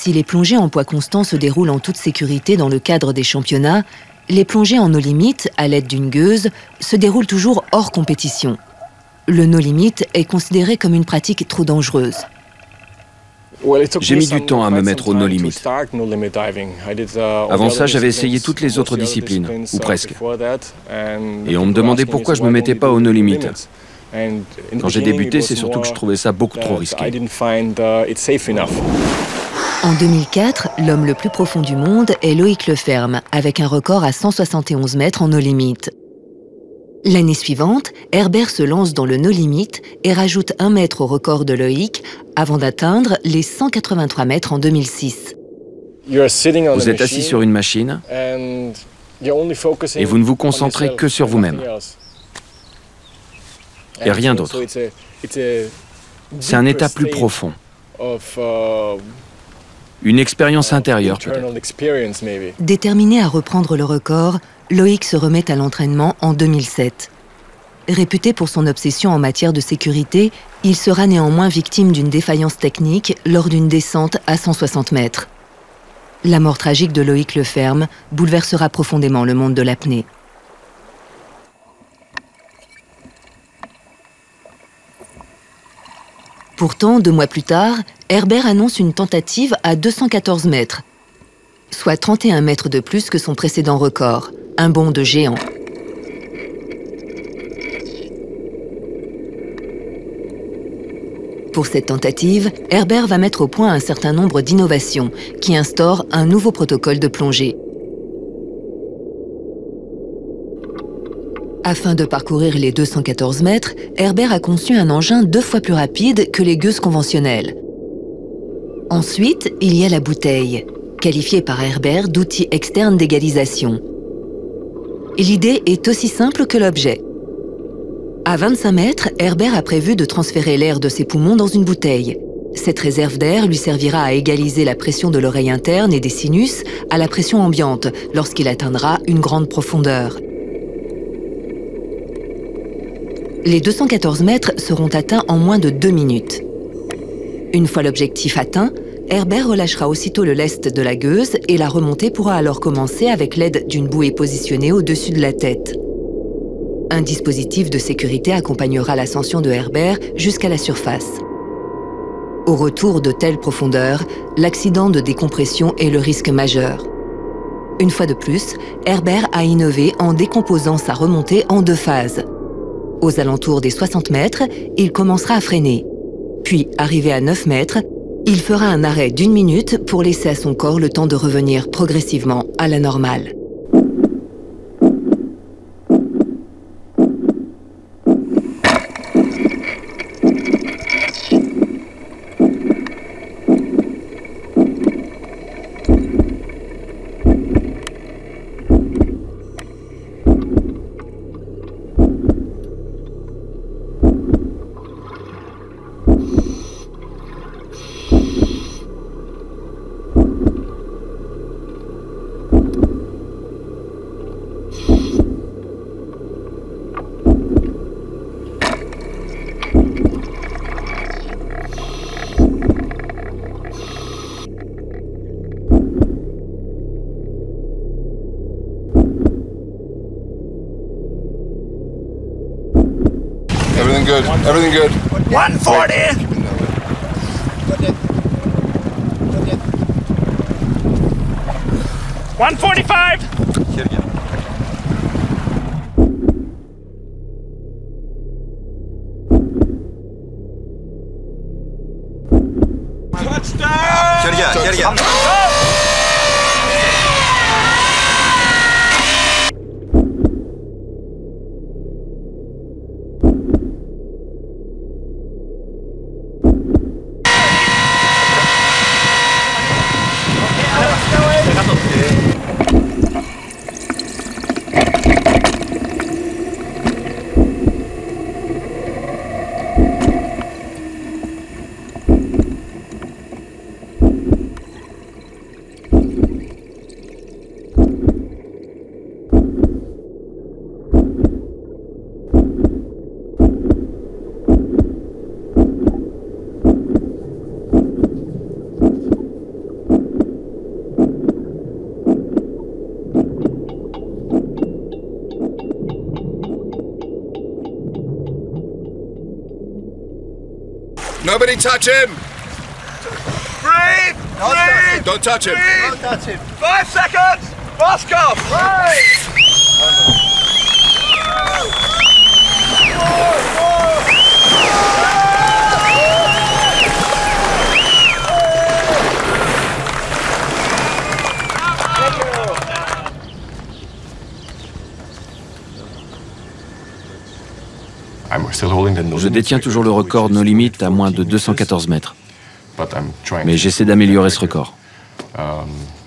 Si les plongées en poids constant se déroulent en toute sécurité dans le cadre des championnats, les plongées en no limit, à l'aide d'une gueuse, se déroulent toujours hors compétition. Le no limit est considéré comme une pratique trop dangereuse. J'ai mis du temps à me mettre au no limit. Avant ça, j'avais essayé toutes les autres disciplines, ou presque. Et on me demandait pourquoi je ne me mettais pas au no limit. Quand j'ai débuté, c'est surtout que je trouvais ça beaucoup trop risqué. En 2004, l'homme le plus profond du monde est Loïc Leferme, avec un record à 171 mètres en no limit. L'année suivante, Herbert se lance dans le no limit et rajoute 1 mètre au record de Loïc avant d'atteindre les 183 mètres en 2006. Vous êtes assis sur une machine et vous ne vous concentrez que sur vous-même. Et rien d'autre. C'est un état plus profond. Une expérience intérieure, peut-être. Déterminé à reprendre le record, Loïc se remet à l'entraînement en 2007. Réputé pour son obsession en matière de sécurité, il sera néanmoins victime d'une défaillance technique lors d'une descente à 160 mètres. La mort tragique de Loïc Leferme bouleversera profondément le monde de l'apnée. Pourtant, 2 mois plus tard, Herbert annonce une tentative à 214 mètres, soit 31 mètres de plus que son précédent record, un bond de géant. Pour cette tentative, Herbert va mettre au point un certain nombre d'innovations qui instaurent un nouveau protocole de plongée. Afin de parcourir les 214 mètres, Herbert a conçu un engin 2 fois plus rapide que les gueuses conventionnelles. Ensuite, il y a la bouteille, qualifiée par Herbert d'outil externe d'égalisation. L'idée est aussi simple que l'objet. À 25 mètres, Herbert a prévu de transférer l'air de ses poumons dans une bouteille. Cette réserve d'air lui servira à égaliser la pression de l'oreille interne et des sinus à la pression ambiante lorsqu'il atteindra une grande profondeur. Les 214 mètres seront atteints en moins de 2 minutes. Une fois l'objectif atteint, Herbert relâchera aussitôt le lest de la gueuse et la remontée pourra alors commencer avec l'aide d'une bouée positionnée au-dessus de la tête. Un dispositif de sécurité accompagnera l'ascension de Herbert jusqu'à la surface. Au retour de telles profondeurs, l'accident de décompression est le risque majeur. Une fois de plus, Herbert a innové en décomposant sa remontée en 2 phases. Aux alentours des 60 mètres, il commencera à freiner. Puis, arrivé à 9 mètres, il fera un arrêt d'1 minute pour laisser à son corps le temps de revenir progressivement à la normale. Good. Everything good. 140. 145. Touchdown. Nobody touch him! Breathe! Breathe! Don't touch him! Don't touch him! 5 seconds! Mask off! Je détiens toujours le record No Limit à moins de 214 mètres. Mais j'essaie d'améliorer ce record.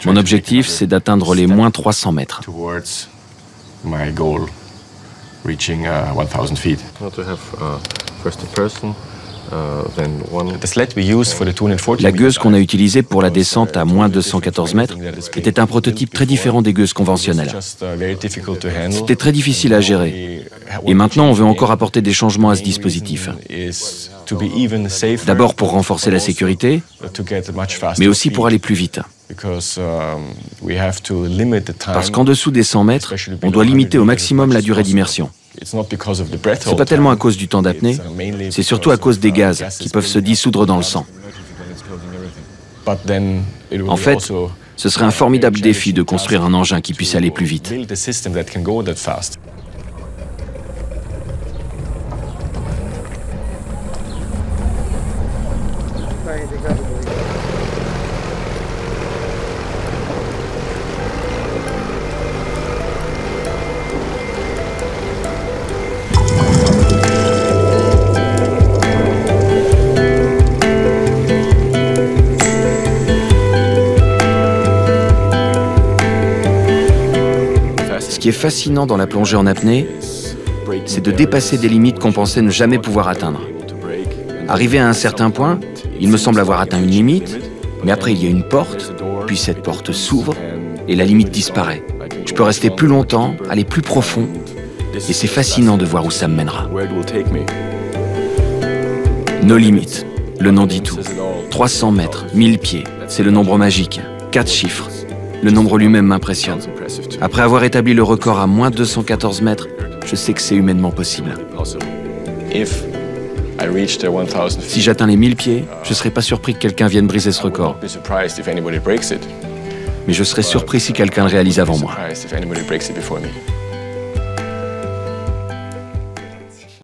Mon objectif, c'est d'atteindre les moins 300 mètres. La gueuse qu'on a utilisée pour la descente à moins 214 mètres était un prototype très différent des gueuses conventionnelles. C'était très difficile à gérer. Et maintenant, on veut encore apporter des changements à ce dispositif. D'abord pour renforcer la sécurité, mais aussi pour aller plus vite. Parce qu'en dessous des 100 mètres, on doit limiter au maximum la durée d'immersion. C'est pas tellement à cause du temps d'apnée, c'est surtout à cause des gaz qui peuvent se dissoudre dans le sang. En fait, ce serait un formidable défi de construire un engin qui puisse aller plus vite. Ce qui est fascinant dans la plongée en apnée, c'est de dépasser des limites qu'on pensait ne jamais pouvoir atteindre. Arrivé à un certain point, il me semble avoir atteint une limite, mais après il y a une porte, puis cette porte s'ouvre et la limite disparaît. Je peux rester plus longtemps, aller plus profond, et c'est fascinant de voir où ça me mènera. No Limit, le nom dit tout. 300 mètres, 1000 pieds, c'est le nombre magique. 4 chiffres. Le nombre lui-même m'impressionne. Après avoir établi le record à moins 214 mètres, je sais que c'est humainement possible. Si j'atteins les 1000 pieds, je ne serais pas surpris que quelqu'un vienne briser ce record. Mais je serais surpris si quelqu'un le réalise avant moi.